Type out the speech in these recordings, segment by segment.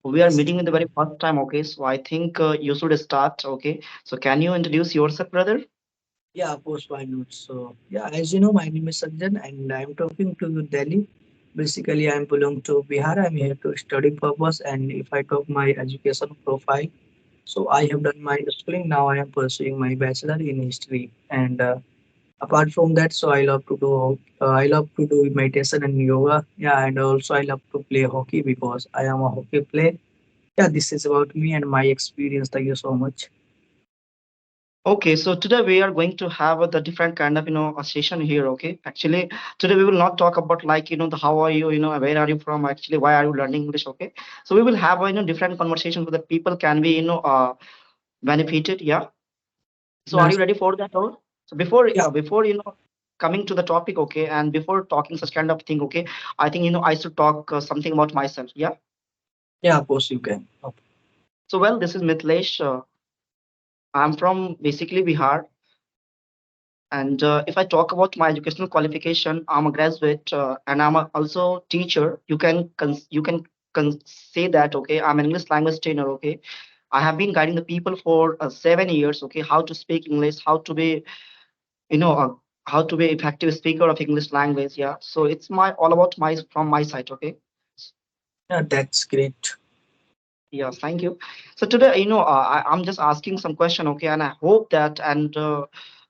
We are meeting in the very first time, okay? So I think you should start, okay? So can you introduce yourself, brother? Yeah, of course, why not? So, yeah, as you know, my name is Sanjan and I'm talking to you Delhi. Basically, I'm belong to Bihar. I'm here to study purpose. And if I talk my education profile, so I have done my schooling. Now I am pursuing my bachelor in history. And apart from that, so I love to do meditation and yoga. Yeah, and also I love to play hockey because I am a hockey player. Yeah, this is about me and my experience. Thank you so much. Okay, so today we are going to have the different kind of a session here. Okay, actually today we will not talk about like the how are you, where are you from, actually why are you learning English. Okay, so we will have different conversations so that people can be benefited. Yeah. So are you Yes. ready for that? Or so before Yeah, before coming to the topic, okay, and before talking such kind of thing, okay, I think I should talk something about myself. Yeah. yeah, of course you can. Okay. So well, this is Mitlesh. I'm from basically Bihar. And if I talk about my educational qualification, I'm a graduate and also teacher. You can say that, okay. I'm an English language trainer, okay. I have been guiding the people for 7 years, okay, how to speak English, you know uh, how to be effective speaker of English language. Yeah. So it's my all about my from my side, okay. Yeah, that's great. Yes, thank you. So today, I'm just asking some question, okay, and I hope that, and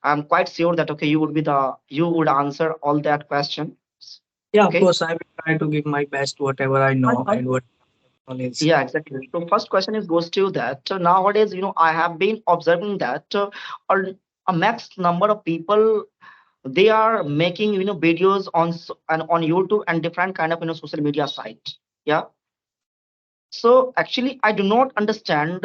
I'm quite sure that, okay, you would answer all that question, Yeah, of okay. course, I will try to give my best, whatever I My know first, and what knowledge. yeah, exactly. So first question is goes to that nowadays, I have been observing that a, a max number of people they are making videos on and on YouTube and different kind of social media site. Yeah. So actually, I do not understand.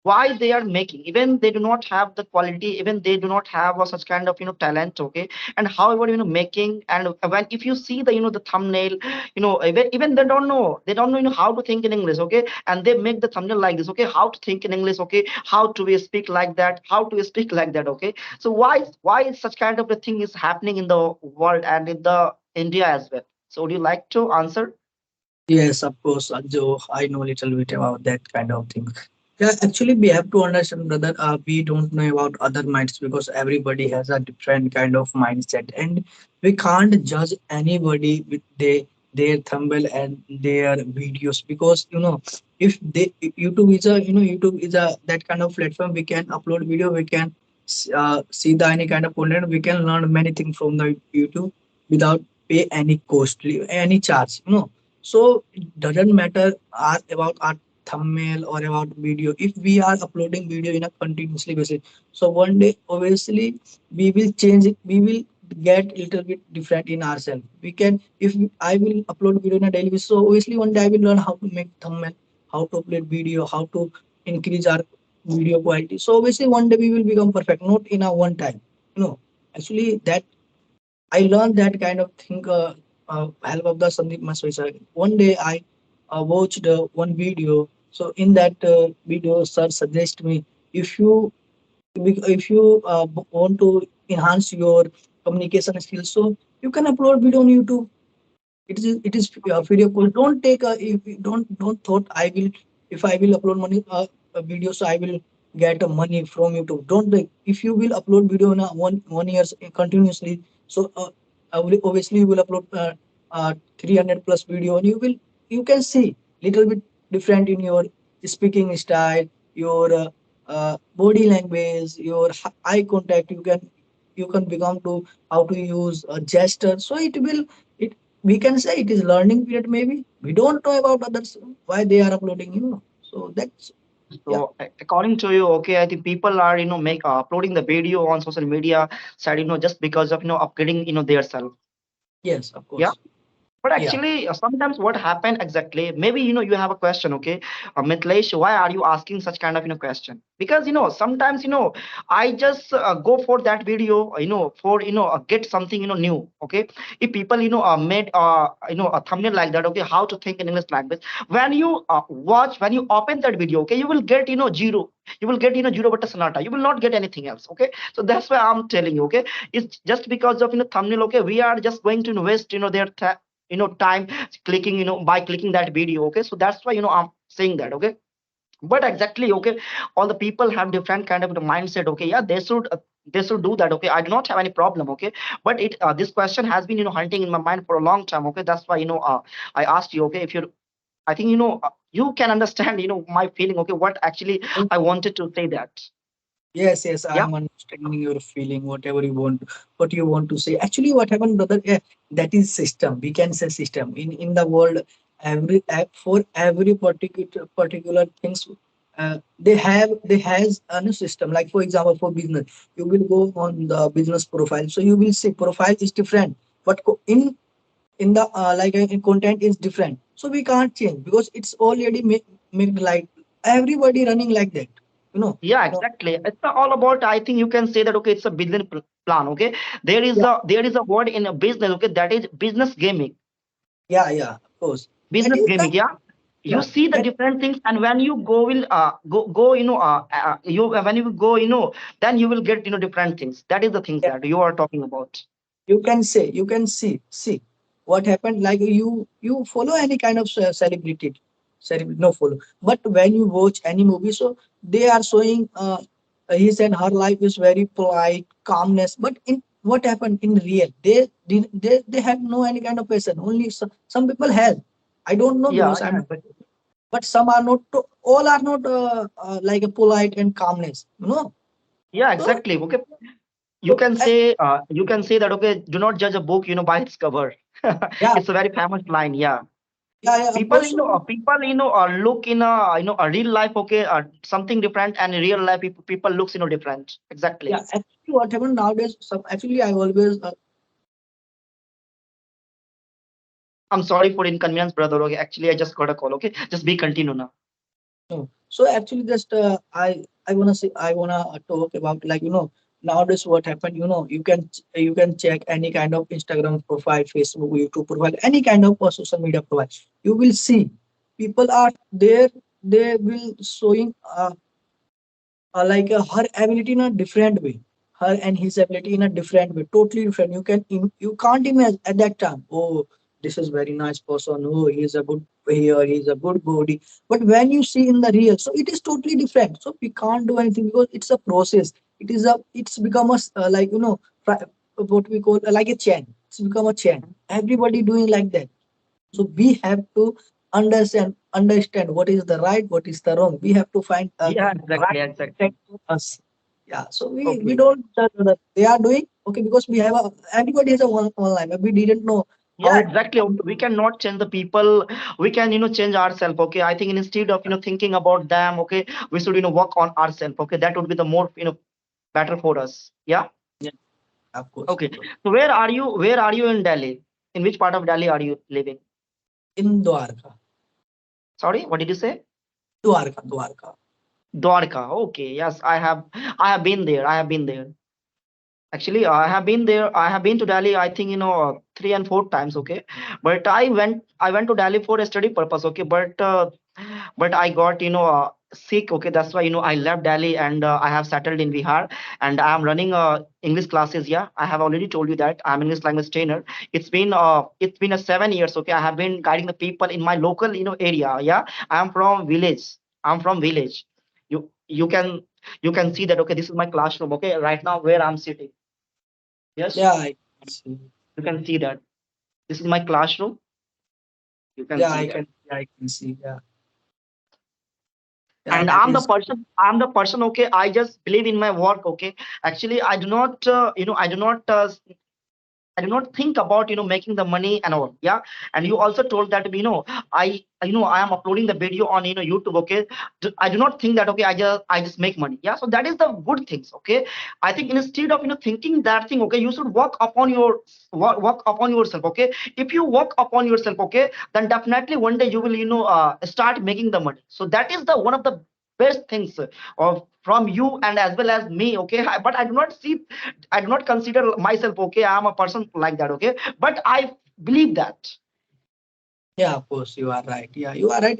Why they are making, even they do not have the quality, even they do not have such kind of talent, okay. And however making, and when if you see the the thumbnail, even they don't know how to think in English, okay. And they make the thumbnail like this, okay, how to think in English, okay, how to we speak like that, how to speak like that, okay. So why such kind of a thing is happening in the world and in the India as well? So would you like to answer? Yes, of course, Joe, I know a little bit about that kind of thing. Yeah, actually, we have to understand, brother. We don't know about other minds because everybody has a different kind of mindset, and we can't judge anybody with their thumbnail and their videos because if they if YouTube is a YouTube is a that kind of platform. We can upload video, we can see the any kind of content, we can learn many things from the YouTube without pay any costly any charge. So it doesn't matter about our thumbnail or about video. If we are uploading video in a continuously basis, so one day obviously we will change it. We will get little bit different in ourselves. We can if I will upload video in a daily basis. So obviously one day I will learn how to make thumbnail, how to upload video, how to increase our video quality. So obviously one day we will become perfect, not in a one time. Actually that I learned that kind of thing help of the Sandeep Maswisa. One day I watched one video. So in that video, sir suggest me if you want to enhance your communication skills, so you can upload video on YouTube. It is free of cost. Don't take a if you don't thought I will if I will upload money a video, so I will get money from YouTube. Don't take. If you will upload video in a one years continuously, so obviously you will upload 300 plus video, and you can see little bit different in your speaking style, your body language, your eye contact. You can become to how to use a gesture. So it we can say it is learning period. Maybe we don't know about others why they are uploading. So that's yeah. So according to you, okay, I think people are make uploading the video on social media side, just because of upgrading their self. Yes, of Yeah. course. But Yeah. actually, sometimes what happened exactly, maybe you have a question, okay, Mitlesh, why are you asking such kind of question? Because sometimes I just go for that video, for get something new, okay. If people made a thumbnail like that, okay, how to think in English language, when you watch, when you open that video, okay, you will get zero. You will get zero but sonata. You will not get anything else, okay. So that's why I'm telling you, okay. It's just because of thumbnail, okay. We are just going to invest their time clicking, by clicking that video. Okay, so that's why I'm saying that. Okay, but exactly, okay, all the people have different kind of the mindset. Okay, yeah, they should do that. Okay, I do not have any problem. Okay, but it this question has been hunting in my mind for a long time. Okay, that's why I asked you. Okay, if you're, I think you can understand my feeling. Okay, what actually I wanted to say that. Yes, yes, I Yeah. am understanding your feeling, whatever you want, what you want to say. Actually, what happened, brother? That is system. We can say system in the world. Every for every particular things, they has a new system. Like for example, for business, you will go on the business profile, so you will see profile is different, but in the in content is different. So we can't change because it's already made like everybody running like that. You know. Yeah, You know. exactly. It's all about, I think you can say that, okay, it's a business plan. Okay, there is a word in a business. Okay, that is business gaming. Yeah, yeah, of course. That Business is the gaming, yeah. You yeah. see the That different things, and when you go will go you when you go, then you will get different things. That is the things yeah, that you are talking about. you can say you can see what happened. Like you follow any kind of celebrity, no follow. But when you watch any movie, so they are showing his and her life is very polite, calmness. But in what happened in real, they have no any kind of person. Only some people have. I don't know Yeah, because I'm yeah, not. But some are not. All are not like a polite and calmness. You know. yeah, So exactly. Okay, you so can say that, okay, do not judge a book by its cover. yeah, It's a very famous line. Yeah. yeah, yeah. Of People course. So people look in a real life, okay, something different, and in real life people looks different. yeah, Exactly. actually, what happened nowadays? Some actually, I always I'm sorry for inconvenience, brother. Okay, actually I just got a call. Okay, just be continue now. know. So actually, just I wanna say I wanna talk about like nowadays what happened. You can check any kind of Instagram profile, Facebook, YouTube profile, any kind of social media profile. You will see people are there. They will showing her ability in a different way, her and his ability in a different way, totally different. You can't imagine at that time, oh, this is very nice person, oh, he's a good here, he's a good body. But when you see in the real, so it is totally different. So we can't do anything because it's a process. It's become a what we call like a chain. It's become a chain, everybody doing like that. So we have to understand what is the right, what is the wrong. We have to find a Yeah, exactly, right content exactly. for us. Yeah. So we Okay. don't judge that they are doing okay because we have a everybody has a one life. We didn't know Yeah, how. exactly. Okay, we cannot change the people. We can change ourselves. Okay, I think instead of thinking about them, okay, we should work on ourselves. Okay, that would be the more better for us. Yeah. Yeah, of course, Okay. So where are you in Delhi? In which part of Delhi are you living? in Dwarka, Sorry, what did you say? Dwarka. Dwarka. Okay. Yes, I have been there. I have been there. Actually, I have been there. I have been to Delhi, I think, three and four times. Okay, but I went to Delhi for a study purpose. Okay, but I got sick. Okay, that's why I left Delhi, and I have settled in Bihar, and I am running English classes. Yeah, I have already told you that I'm English language trainer. It's been a 7 years. Okay, I have been guiding the people in my local area. Yeah, I am from village. I'm from village. You can see that. Okay, this is my classroom. Okay, right now where I'm sitting. Yes, Yeah, I can see. you can see that. This is my classroom. You can Yeah, see that. I can see. Yeah, yeah, And that I'm the is. person. I'm the person. Okay, I just believe in my work. Okay, actually, I do not. I do not think about making the money and all. Yeah, and you also told that I am uploading the video on YouTube. Okay, I do not think that, okay, I just make money. Yeah, so that is the good things. Okay, I think instead of thinking that thing, okay, you should work upon yourself. Okay, if you work upon yourself, okay, then definitely one day you will start making the money. So that is the one of the best things of from you and as well as me. Okay, but I do not consider myself, okay, I'm a person like that. Okay, but I believe that. Yeah, of course, you are right. Yeah, you are right.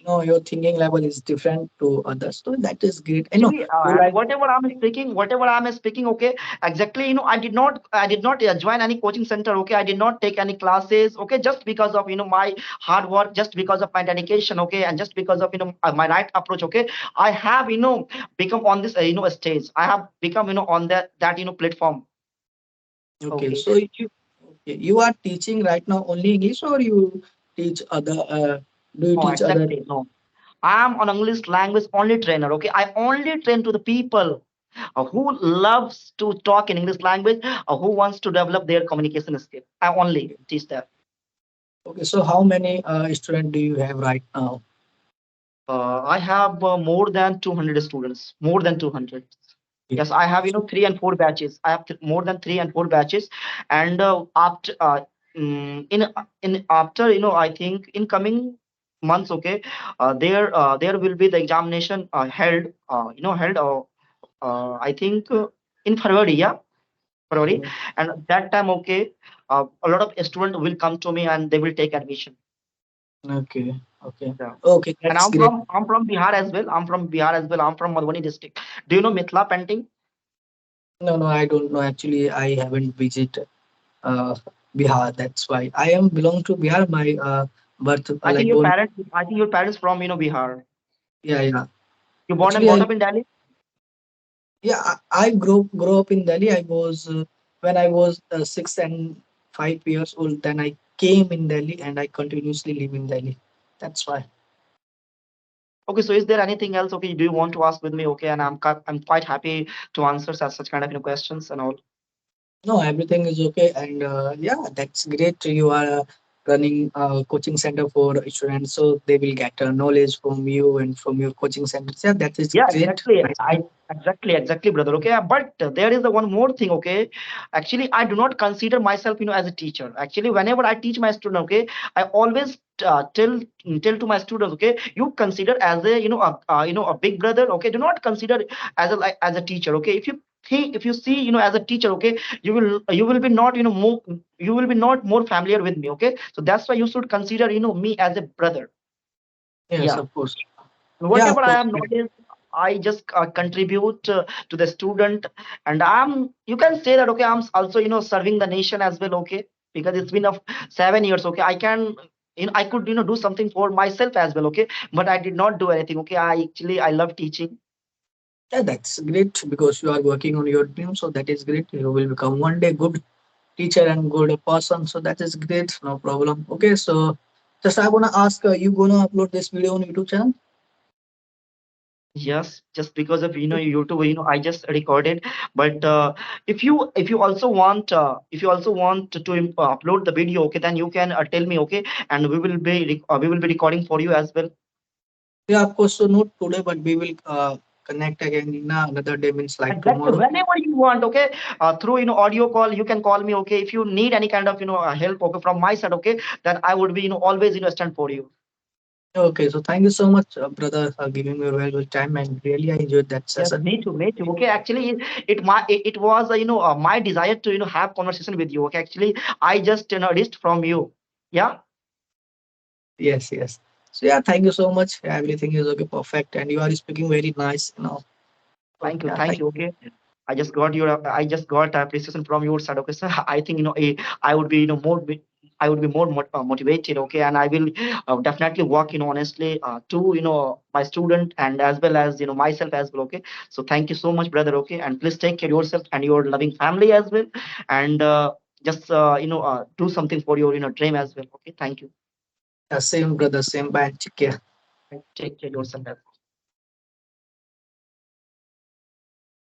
No, your thinking level is different to others, so that is great. I know Actually, you and like. whatever I'm speaking, okay, exactly, I did not join any coaching center, okay, I did not take any classes, okay, just because of my hard work, just because of my dedication, okay, and just because of my right approach, okay, I have become on this stage, I have become on that platform, Okay, okay. so you are teaching right now only English, or you teach other? Do you No, teach other? exactly, no, I'm an English language only trainer, okay, I only train to the people who loves to talk in English language, who wants to develop their communication skill. I only teach that. Okay, so how many students do you have right now? I have more than 200 students, more than 200. Okay. Yes, I have So, 3 and 4 batches. I have more than 3 and 4 batches, and after in after I think in coming months, okay, there will be the examination held I think in February, yeah, February, okay, and at that time, okay, a lot of students will come to me and they will take admission. okay, okay, Yeah. okay. And That's I'm great. from I'm from Bihar as well. I'm from Bihar as well. I'm from Madhubani district. Do you know Mithila painting? No, no, I don't know. Actually, I haven't visited uh, Bihar. That's why I am belong to Bihar. My birth, like born. I think your parents from Bihar. Yeah, yeah. You born and Actually, brought I up in Delhi? yeah, I grow up in Delhi. I was when I was 6 and 5 years old. Then I came in Delhi, and I continuously live in Delhi. That's why. Okay, so is there anything else? Okay, do you want to ask with me? Okay, and I'm quite happy to answer such kind of questions and all. No, everything is okay, and yeah, that's great. You are running a coaching center for students, so they will get knowledge from you and from your coaching centers. Yeah, that is Yeah, great. exactly. Nice. Exactly, brother. Okay, but there is the one more thing. Okay, actually, I do not consider myself, as a teacher. Actually, whenever I teach my student, okay, I always tell to my students, okay, you consider as a a big brother. Okay, do not consider as a as a teacher. Okay, if you see as a teacher, okay, you will be not more, you will be not more familiar with me. Okay, so that's why you should consider me as a brother. Yes, Yeah, of course. Yeah, whatever of I course. have knowledge, I just contribute to the student, and you can say that, okay, I'm also serving the nation as well, okay, because it's been of 7 years, okay, I can I could do something for myself as well, okay, but I did not do anything, okay, I love teaching. Yeah, that's great because you are working on your dream. So that is great. You will become one day good teacher and good person. So that is great. No problem. Okay, so just I wanna ask, you gonna upload this video on YouTube channel? Yes, just because of YouTube, I just recorded. But if you also want to upload the video, okay, then you can tell me, okay, and we will be recording for you as well. Yeah, of course. So not today, but we will connect again in another day. Means like Exactly, tomorrow. whenever you want, okay, through audio call, you can call me, okay. If you need any kind of help, okay, from my side, okay, then I would be always stand for you. Okay, so thank you so much, brother, for giving me your valuable time, and really I enjoyed that Yes, session. me too, me too. Okay, actually, it was my desire to have conversation with you. Okay, actually, I just reached from you. Yeah, Yes, yes. So yeah, thank you so much. Everything is okay, perfect, and you are speaking very nice. So thank you, yeah, thank thank you. you. Okay, I just got appreciation from your side. Okay, so I think I would be more. I would be more motivated. Okay, and I will definitely work honestly to my student and as well as myself as well. Okay, so thank you so much, brother. Okay, and please take care of yourself and your loving family as well, and just do something for your dream as well. Okay, thank you. Yeah, same brother, same band. Take care. Take care of yourself as well.